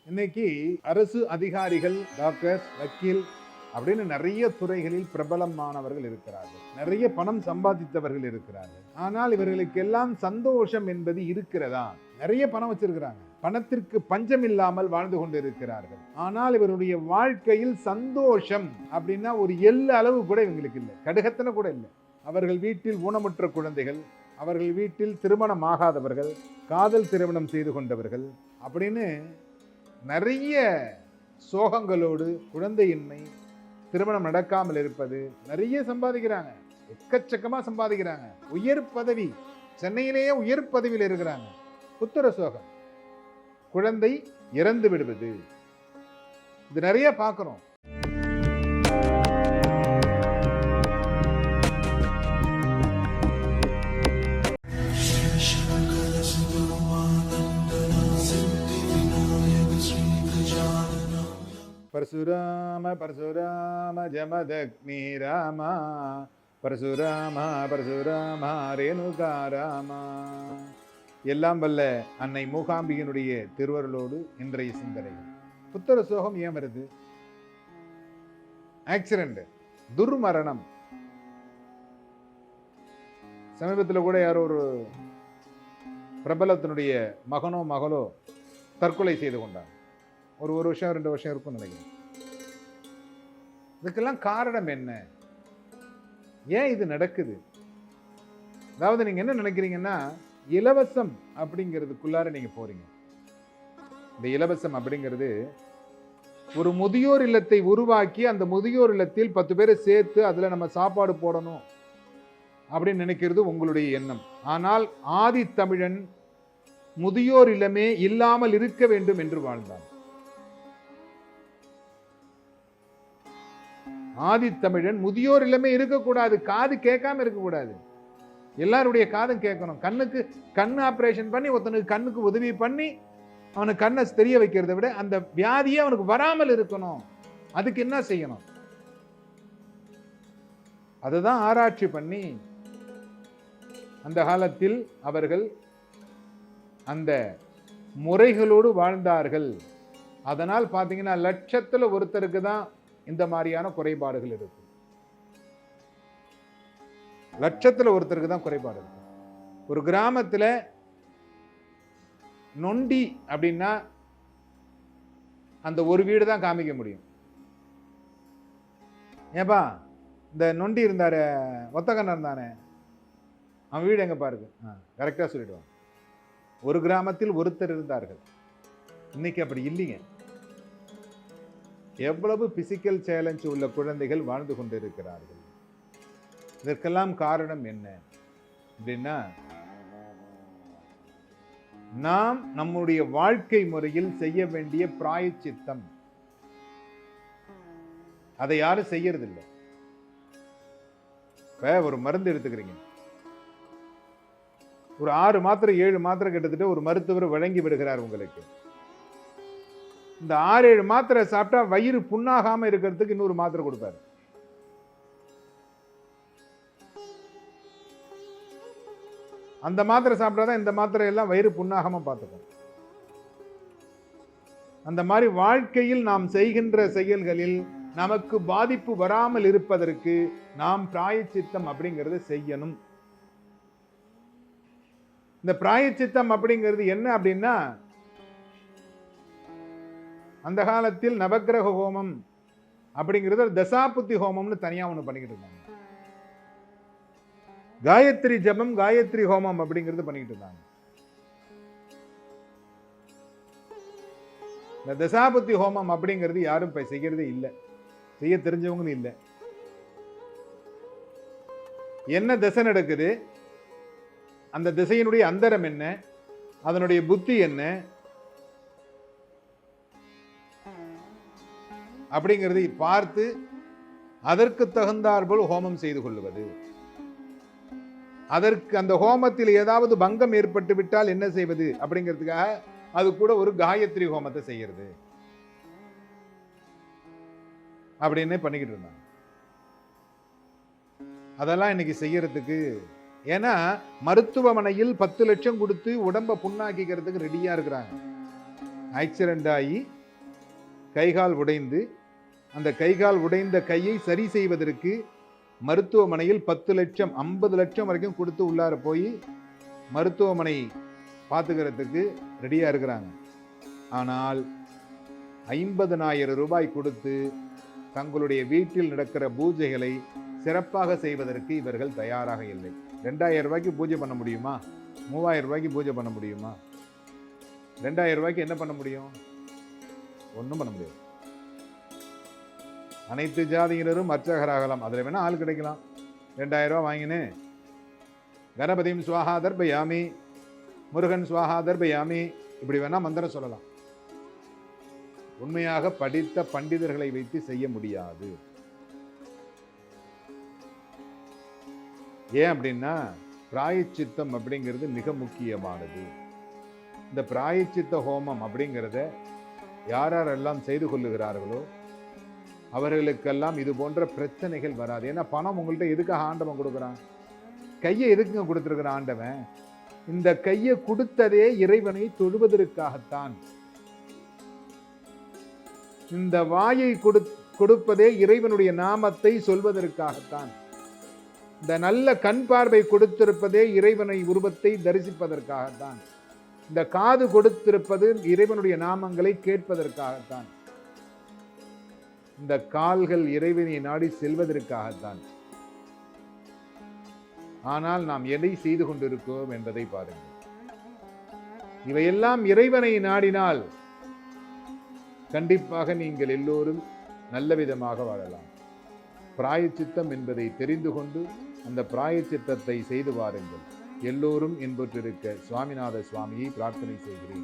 இன்னைக்கு அரசு அதிகாரிகள், டாக்டர்ஸ், வக்கீல் அப்படின்னு நிறைய துறைகளில் பிரபலமானவர்கள் இருக்கிறார்கள். நிறைய பணம் சம்பாதித்தவர்கள் இருக்கிறார்கள். ஆனால் இவர்களுக்கு எல்லாம் சந்தோஷம் என்பது இருக்கிறதா? நிறைய பணம் வச்சிருக்கிறாங்க, பணத்திற்கு பஞ்சம் இல்லாமல் வாழ்ந்து கொண்டு இருக்கிறார்கள். ஆனால் இவருடைய வாழ்க்கையில் சந்தோஷம் அப்படின்னா ஒரு எல்ல அளவு கூட இவங்களுக்கு இல்லை, கடுகத்தனை கூட இல்லை. அவர்கள் வீட்டில் ஊனமுற்ற குழந்தைகள், அவர்கள் வீட்டில் திருமணம் ஆகாதவர்கள், காதல் திருமணம் செய்து கொண்டவர்கள் அப்படின்னு நிறைய சோகங்களோடு, குழந்தையின்மை, திருமணம் நடக்காமல் இருப்பது, நிறைய சம்பாதிக்கிறாங்க, எக்கச்சக்கமா சம்பாதிக்கிறாங்க, உயர் பதவி, சென்னையிலேயே உயர் பதவியில் இருக்கிறாங்க. புத்திர சோகம், குழந்தை இறந்து விடுவது, இது நிறைய பார்க்கிறோம். பரசுராம பரசுராம ஜமதக்னி ராமா, பரசுராம பரசுராம ரேணுகாராமா. எல்லாம் வல்ல அன்னை மூகாம்பிகனுடைய திருவருளோடு இன்றைய சிந்தனைகள். புத்திர சோகம் ஏன் வருது? ஆக்சிடென்ட், துர்மரணம். சமீபத்தில் கூட யாரோ ஒரு பிரபலத்தினுடைய மகனோ மகளோ தற்கொலை செய்து கொண்டாங்க. ஒரு வருஷம் 2 வருஷம் இருக்கும்னு நினைக்கிறேன். இதுக்கெல்லாம் காரணம் என்ன? ஏன் இது நடக்குது? அதாவது நீங்க என்ன நினைக்கிறீங்கன்னா, இலவசம் அப்படிங்கிறதுக்குள்ளார நீங்க போறீங்க. இந்த இலவசம் அப்படிங்கிறது ஒரு முதியோர் இல்லத்தை உருவாக்கி அந்த முதியோர் இல்லத்தில் 10 பேரை சேர்த்து அதுல நம்ம சாப்பாடு போடணும் அப்படின்னு நினைக்கிறது உங்களுடைய எண்ணம். ஆனால் ஆதி தமிழன் முதியோர் இல்லமே இல்லாமல் இருக்க வேண்டும் என்று வாழ்ந்தான். ஆதி தமிழன் முதியோர் இல்லமே இருக்கக்கூடாது, காது கேட்காம இருக்கக்கூடாது, எல்லாருடைய காதும் கேட்கணும். கண்ணு ஆபரேஷன் பண்ணி ஒருத்தனுக்கு கண்ணுக்கு உதவி பண்ணி அவனுக்கு கண்ணை தெரிய வைக்கிறத விட அந்த வியாதியே அவனுக்கு வராமல் இருக்கணும். அதுக்கு என்ன செய்யணும்? அதுதான் ஆராய்ச்சி பண்ணி அந்த காலத்தில் அவர்கள் அந்த முறைகளோடு வாழ்ந்தார்கள். அதனால் பார்த்தீங்கன்னா லட்சத்துல ஒருத்தருக்கு தான் இந்த மாதிரியான குறைபாடுகள் இருக்கு. லட்சத்துல ஒருத்தருக்கு தான் குறைபாடு இருக்கு. ஒரு கிராமத்துல நொண்டி அப்படின்னா அந்த ஒரு வீடு தான் காமிக்க முடியும். ஏப்பா இந்த நொண்டி இருந்தாரு, ஒத்தக்கண்ணன் இருந்தானே, அவன் வீடு எங்க பாருங்க, கரெக்டா சொல்லிடுவான். ஒரு கிராமத்தில் ஒருத்தர் இருந்தார்கள். இன்னைக்கு அப்படி இல்லைங்க. எவ்வளவு பிசிக்கல் சேலஞ்ச் உள்ள குழந்தைகள் வாழ்ந்து கொண்டிருக்கிறார்கள். இதற்கெல்லாம் காரணம் என்ன அப்படின்னா, நாம் நம்முடைய வாழ்க்கை முறையில் செய்ய வேண்டிய பிராயச்சித்தம், அதை யாரும் செய்யறதில்லை. இப்ப ஒரு மருந்து எடுத்துக்கிறீங்க, ஒரு 6 மாத்திரை 7 மாத்திரை கிட்டத்தட்ட ஒரு மருத்துவர் வழங்கி விடுகிறார் உங்களுக்கு. இந்த 6-7 மாத்திரை சாப்பிட்டா வயிறு புண்ணாகாம இருக்கிறதுக்கு இன்னொரு மாத்திரை கொடுப்பாரு. அந்த மாத்திரை சாப்பிட்டாதான் இந்த மாத்திரை எல்லாம் வயிறு புண்ணாகாம பார்த்துக்கும். அந்த மாதிரி வாழ்க்கையில் நாம் செய்கின்ற செயல்களில் நமக்கு பாதிப்பு வராமல் இருப்பதற்கு நாம் பிராயச்சித்தம் அப்படிங்கிறத செய்யணும். இந்த பிராயச்சித்தம் அப்படிங்கிறது என்ன அப்படின்னா, அந்த காலத்தில் நவக்கிரக ஹோமம் அப்படிங்கிறது தசாபுத்தி ஹோமம்னு தனியா ஒண்ணு பண்ணிக்கிட்டு இருந்தாங்க. காயத்ரி ஜபம், காயத்ரி ஹோமம் அப்படிங்கிறது பண்ணிக்கிட்டு இருந்தாங்க. இந்த தசாபுத்தி ஹோமம் அப்படிங்கிறது யாரும் இப்ப செய்யறதே இல்லை, செய்ய தெரிஞ்சவங்களும் இல்லை. என்ன திசை நடக்குது, அந்த திசையினுடைய அந்தரம் என்ன, அதனுடைய புத்தி என்ன அப்படிங்கிறதை பார்த்து அதற்கு தகுந்தாற்போல் ஹோமம் செய்து கொள்வது. அதற்கு அந்த ஹோமத்தில் ஏதாவது பங்கம் ஏற்பட்டு விட்டால் என்ன செய்வது அப்படிங்கிறதுக்காக அது கூட ஒரு காயத்ரி ஹோமத்தை செய்யறது அப்படின்னு பண்ணிக்கிட்டு இருந்தாங்க. அதெல்லாம் இன்னைக்கு செய்யறதுக்கு, ஏன்னா மருத்துவமனையில் 10 லட்சம் கொடுத்து உடம்ப புண்ணாக்கிக்கிறதுக்கு ரெடியா இருக்கிறாங்க. ஆக்சிடென்ட் ஆகி கைகால் உடைந்து அந்த கைகால் உடைந்த கையை சரி செய்வதற்கு மருத்துவமனையில் 10 லட்சம் 50 லட்சம் வரைக்கும் கொடுத்து உள்ளார போய் மருத்துவமனை பார்த்துக்கிறதுக்கு ரெடியா இருக்கிறாங்க. ஆனால் 50,000 ரூபாய் கொடுத்து தங்களுடைய வீட்டில் நடக்கிற பூஜைகளை சிறப்பாக செய்வதற்கு இவர்கள் தயாராக இல்லை. 2,000 ரூபாய்க்கு பூஜை பண்ண முடியுமா? 3,000 ரூபாய்க்கு பூஜை பண்ண முடியுமா? 2,000 ரூபாய்க்கு என்ன பண்ண முடியும்? ஒன்றும் பண்ண முடியாது. அனைத்து ஜாதியினரும் அர்ச்சகராகலாம். அதில் வேணா ஆள் கிடைக்கலாம். 2,000 ரூபாய் வாங்கினேன், கணபதியும் சுவாஹா தர்பயாமி, முருகன் சுவாஹா தர்பயாமி, இப்படி வேணா மந்திரம் சொல்லலாம். உண்மையாக படித்த பண்டிதர்களை வைத்து செய்ய முடியாது. ஏன் அப்படின்னா பிராயச்சித்தம் அப்படிங்கிறது மிக முக்கியமானது. இந்த பிராயச்சித்த ஹோமம் அப்படிங்கிறத யாரெல்லாம் செய்து கொள்ளுகிறார்களோ அவர்களுக்கெல்லாம் இது போன்ற பிரச்சனைகள் வராது. ஏன்னா பணம் உங்கள்கிட்ட எதுக்காக ஆண்டவன் கொடுக்குறான்? கையை எதுக்குங்க கொடுத்துருக்கிறான் ஆண்டவன்? இந்த கையை கொடுத்ததே இறைவனை தொழுவதற்காகத்தான். இந்த வாயை கொடுப்பதே இறைவனுடைய நாமத்தை சொல்வதற்காகத்தான். இந்த நல்ல கண் பார்வை கொடுத்திருப்பதே இறைவனை உருவத்தை தரிசிப்பதற்காகத்தான். இந்த காது கொடுத்திருப்பது இறைவனுடைய நாமங்களை கேட்பதற்காகத்தான். இந்த கால்கள் இறைவனை நாடி செல்வதற்காகத்தான். ஆனால் நாம் எதை செய்து கொண்டிருக்கிறோம் என்பதை பாருங்கள். இவையெல்லாம் இறைவனை நாடினால் கண்டிப்பாக நீங்கள் எல்லோரும் நல்ல விதமாக வாழலாம். பிராயச்சித்தம் என்பதை தெரிந்து கொண்டு அந்த பிராயச்சித்தத்தை செய்து வாருங்கள். எல்லோரும் இன்புற்றிருக்க சுவாமிநாத சுவாமியை பிரார்த்தனை செய்கிறேன்.